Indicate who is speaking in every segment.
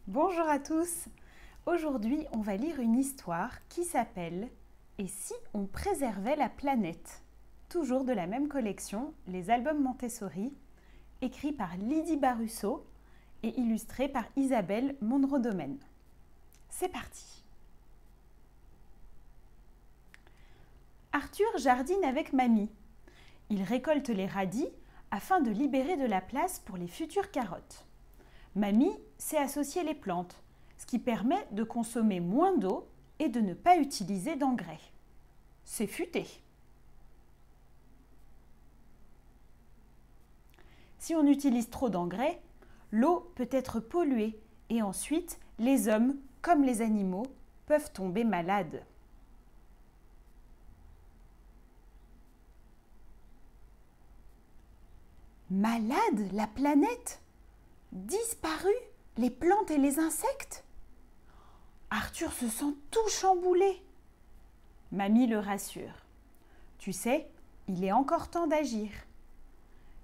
Speaker 1: Bonjour à tous. Aujourd'hui, on va lire une histoire qui s'appelle « Et si on préservait la planète ?» Toujours de la même collection, les albums Montessori, écrit par Lydie Barusso et illustré par Isabelle Monroe-Domaine. C'est parti. Arthur jardine avec mamie. Il récolte les radis afin de libérer de la place pour les futures carottes. Mamie sait associer les plantes, ce qui permet de consommer moins d'eau et de ne pas utiliser d'engrais. C'est futé. Si on utilise trop d'engrais, l'eau peut être polluée et ensuite les hommes, comme les animaux, peuvent tomber malades. Malade, la planète? Disparu, les plantes et les insectes? Arthur se sent tout chamboulé. Mamie le rassure. Tu sais, il est encore temps d'agir.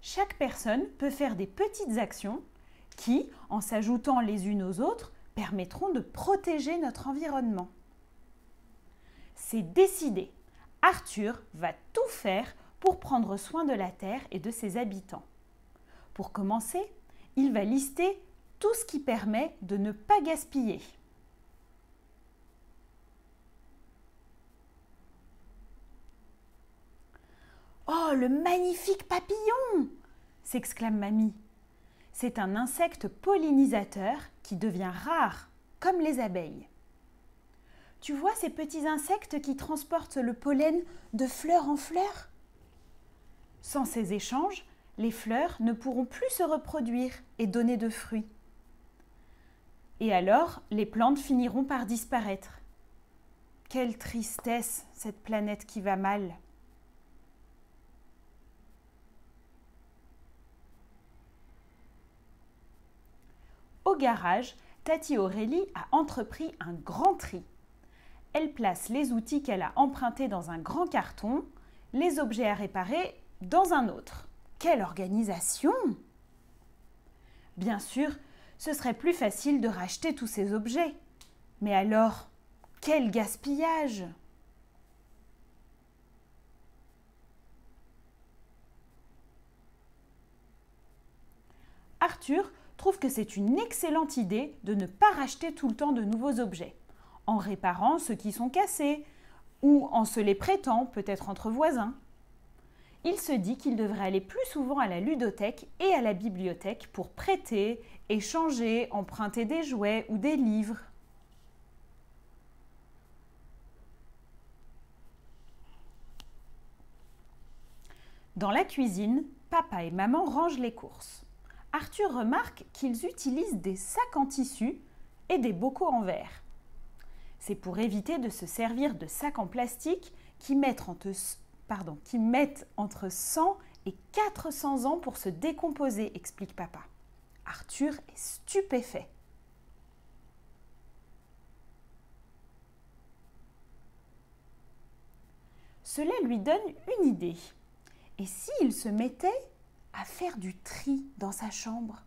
Speaker 1: Chaque personne peut faire des petites actions qui, en s'ajoutant les unes aux autres, permettront de protéger notre environnement. C'est décidé. Arthur va tout faire pour prendre soin de la Terre et de ses habitants. Pour commencer, il va lister tout ce qui permet de ne pas gaspiller. Oh, le magnifique papillon! S'exclame mamie. C'est un insecte pollinisateur qui devient rare, comme les abeilles. Tu vois ces petits insectes qui transportent le pollen de fleur en fleur? Sans ces échanges, les fleurs ne pourront plus se reproduire et donner de fruits. Et alors, les plantes finiront par disparaître. Quelle tristesse, cette planète qui va mal. Au garage, Tati Aurélie a entrepris un grand tri. Elle place les outils qu'elle a empruntés dans un grand carton, les objets à réparer dans un autre. Quelle organisation! Bien sûr, ce serait plus facile de racheter tous ces objets. Mais alors, quel gaspillage! Arthur trouve que c'est une excellente idée de ne pas racheter tout le temps de nouveaux objets, en réparant ceux qui sont cassés ou en se les prêtant, peut-être entre voisins. Il se dit qu'il devrait aller plus souvent à la ludothèque et à la bibliothèque pour prêter, échanger, emprunter des jouets ou des livres. Dans la cuisine, papa et maman rangent les courses. Arthur remarque qu'ils utilisent des sacs en tissu et des bocaux en verre. C'est pour éviter de se servir de sacs en plastique qui mettent entre 100 et 400 ans pour se décomposer, explique papa. Arthur est stupéfait. Cela lui donne une idée. Et s'il se mettait à faire du tri dans sa chambre?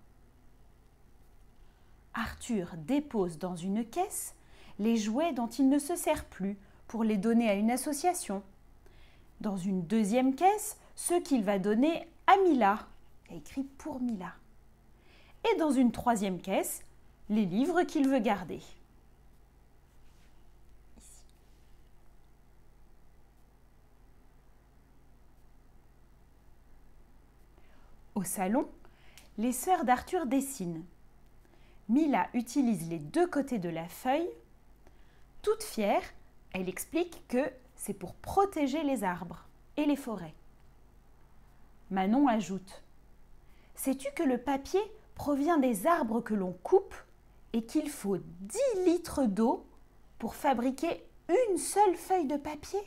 Speaker 1: Arthur dépose dans une caisse les jouets dont il ne se sert plus pour les donner à une association. Dans une deuxième caisse, ceux qu'il va donner à Mila. Il y a écrit pour Mila. Et dans une troisième caisse, les livres qu'il veut garder. Ici. Au salon, les sœurs d'Arthur dessinent. Mila utilise les deux côtés de la feuille. Toute fière, elle explique que c'est pour protéger les arbres et les forêts. Manon ajoute « Sais-tu que le papier provient des arbres que l'on coupe et qu'il faut 10 litres d'eau pour fabriquer une seule feuille de papier ?»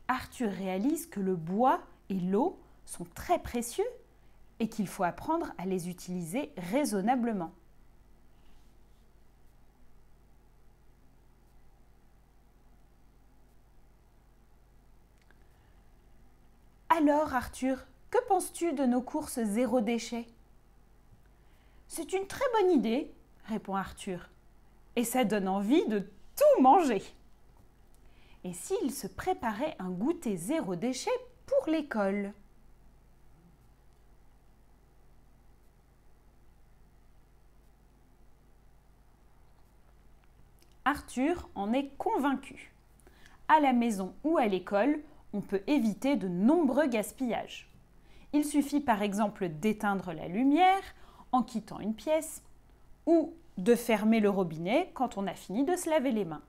Speaker 1: Arthur réalise que le bois et l'eau sont très précieux et qu'il faut apprendre à les utiliser raisonnablement. Alors, Arthur, que penses-tu de nos courses zéro déchet? C'est une très bonne idée. répond Arthur. Et ça donne envie de tout manger. Et s'il se préparait un goûter zéro déchet pour l'école? Arthur en est convaincu. À la maison ou à l'école, on peut éviter de nombreux gaspillages. Il suffit par exemple d'éteindre la lumière en quittant une pièce ou de fermer le robinet quand on a fini de se laver les mains.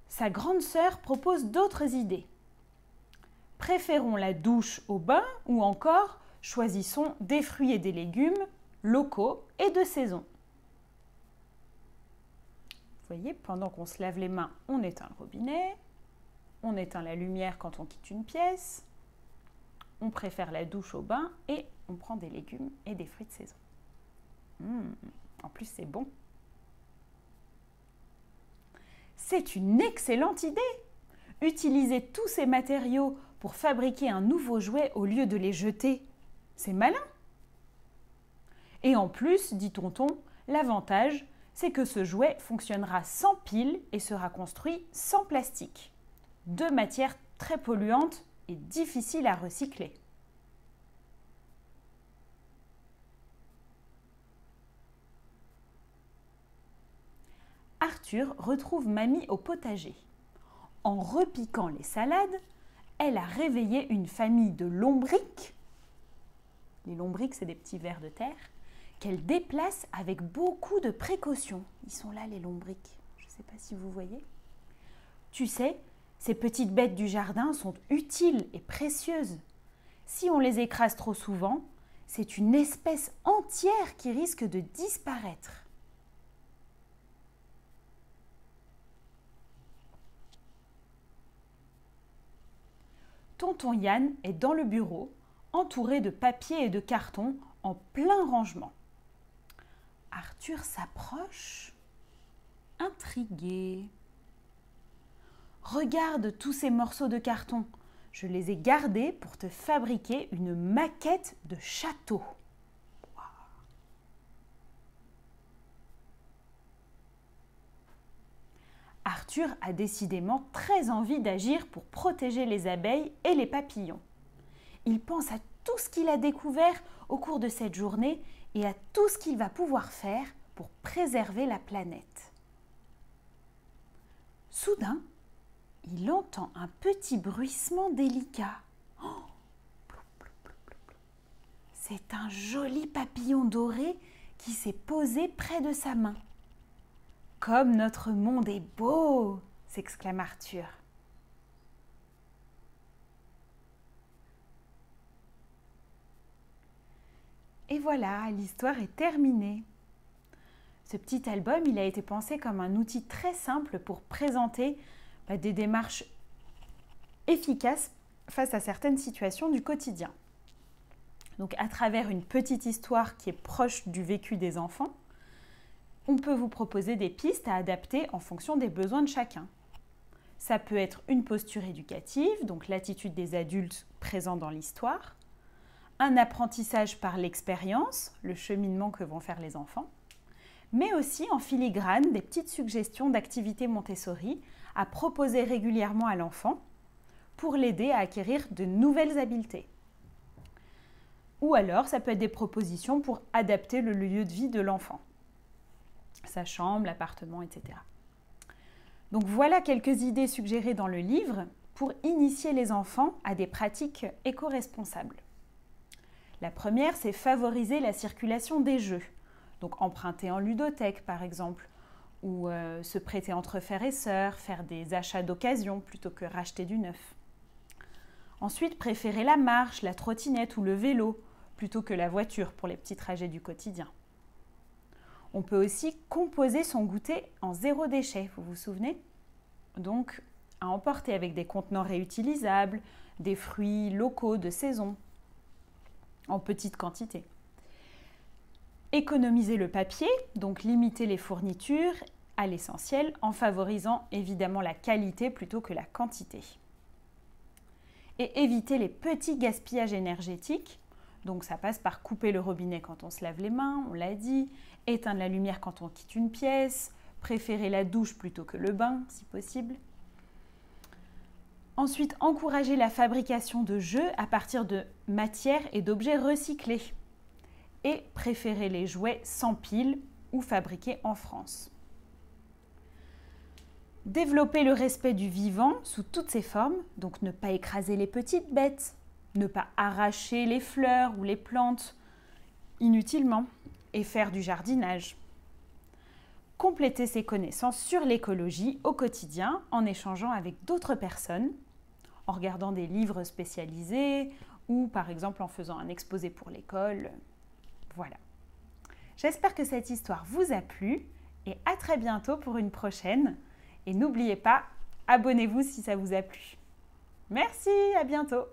Speaker 1: Sa grande sœur propose d'autres idées. Préférons la douche au bain ou encore choisissons des fruits et des légumes locaux et de saison. Vous voyez, pendant qu'on se lave les mains, on éteint le robinet, on éteint la lumière quand on quitte une pièce, on préfère la douche au bain et on prend des légumes et des fruits de saison. En plus, c'est bon. C'est une excellente idée! Utiliser tous ces matériaux pour fabriquer un nouveau jouet au lieu de les jeter, c'est malin! Et en plus, dit tonton, l'avantage, c'est que ce jouet fonctionnera sans pile et sera construit sans plastique. Deux matières très polluantes et difficiles à recycler. Arthur retrouve Mamie au potager. En repiquant les salades, elle a réveillé une famille de lombrics. Les lombrics, c'est des petits vers de terre qu'elle déplace avec beaucoup de précautions. Ils sont là, les lombrics. Je ne sais pas si vous voyez. Tu sais, ces petites bêtes du jardin sont utiles et précieuses. Si on les écrase trop souvent, c'est une espèce entière qui risque de disparaître. Tonton Yann est dans le bureau, entouré de papier et de carton en plein rangement. Arthur s'approche, intrigué. Regarde tous ces morceaux de carton. Je les ai gardés pour te fabriquer une maquette de château. Wow. Arthur a décidément très envie d'agir pour protéger les abeilles et les papillons. Il pense à tout ce qu'il a découvert au cours de cette journée et à tout ce qu'il va pouvoir faire pour préserver la planète. Soudain, il entend un petit bruissement délicat. Oh, c'est un joli papillon doré qui s'est posé près de sa main. « Comme notre monde est beau !» s'exclame Arthur. Et voilà, l'histoire est terminée. Ce petit album, il a été pensé comme un outil très simple pour présenter des démarches efficaces face à certaines situations du quotidien. Donc, à travers une petite histoire qui est proche du vécu des enfants, on peut vous proposer des pistes à adapter en fonction des besoins de chacun. Ça peut être une posture éducative, donc l'attitude des adultes présents dans l'histoire, un apprentissage par l'expérience, le cheminement que vont faire les enfants, mais aussi en filigrane des petites suggestions d'activités Montessori à proposer régulièrement à l'enfant pour l'aider à acquérir de nouvelles habiletés. Ou alors, ça peut être des propositions pour adapter le lieu de vie de l'enfant, sa chambre, l'appartement, etc. Donc voilà quelques idées suggérées dans le livre pour initier les enfants à des pratiques éco-responsables. La première, c'est favoriser la circulation des jeux. Donc emprunter en ludothèque par exemple, ou se prêter entre frères et sœurs, faire des achats d'occasion plutôt que racheter du neuf. Ensuite, préférer la marche, la trottinette ou le vélo plutôt que la voiture pour les petits trajets du quotidien. On peut aussi composer son goûter en zéro déchet, vous vous souvenez? Donc, à emporter avec des contenants réutilisables, des fruits locaux de saison, en petite quantité. Économiser le papier, donc limiter les fournitures à l'essentiel en favorisant évidemment la qualité plutôt que la quantité. Et éviter les petits gaspillages énergétiques, donc ça passe par couper le robinet quand on se lave les mains, on l'a dit, éteindre la lumière quand on quitte une pièce, préférer la douche plutôt que le bain, si possible. Ensuite, encourager la fabrication de jeux à partir de matières et d'objets recyclés. Et préférer les jouets sans pile ou fabriqués en France. Développer le respect du vivant sous toutes ses formes, donc ne pas écraser les petites bêtes, ne pas arracher les fleurs ou les plantes inutilement et faire du jardinage. Compléter ses connaissances sur l'écologie au quotidien en échangeant avec d'autres personnes, en regardant des livres spécialisés ou par exemple en faisant un exposé pour l'école. Voilà. J'espère que cette histoire vous a plu et à très bientôt pour une prochaine. Et n'oubliez pas, abonnez-vous si ça vous a plu. Merci, à bientôt.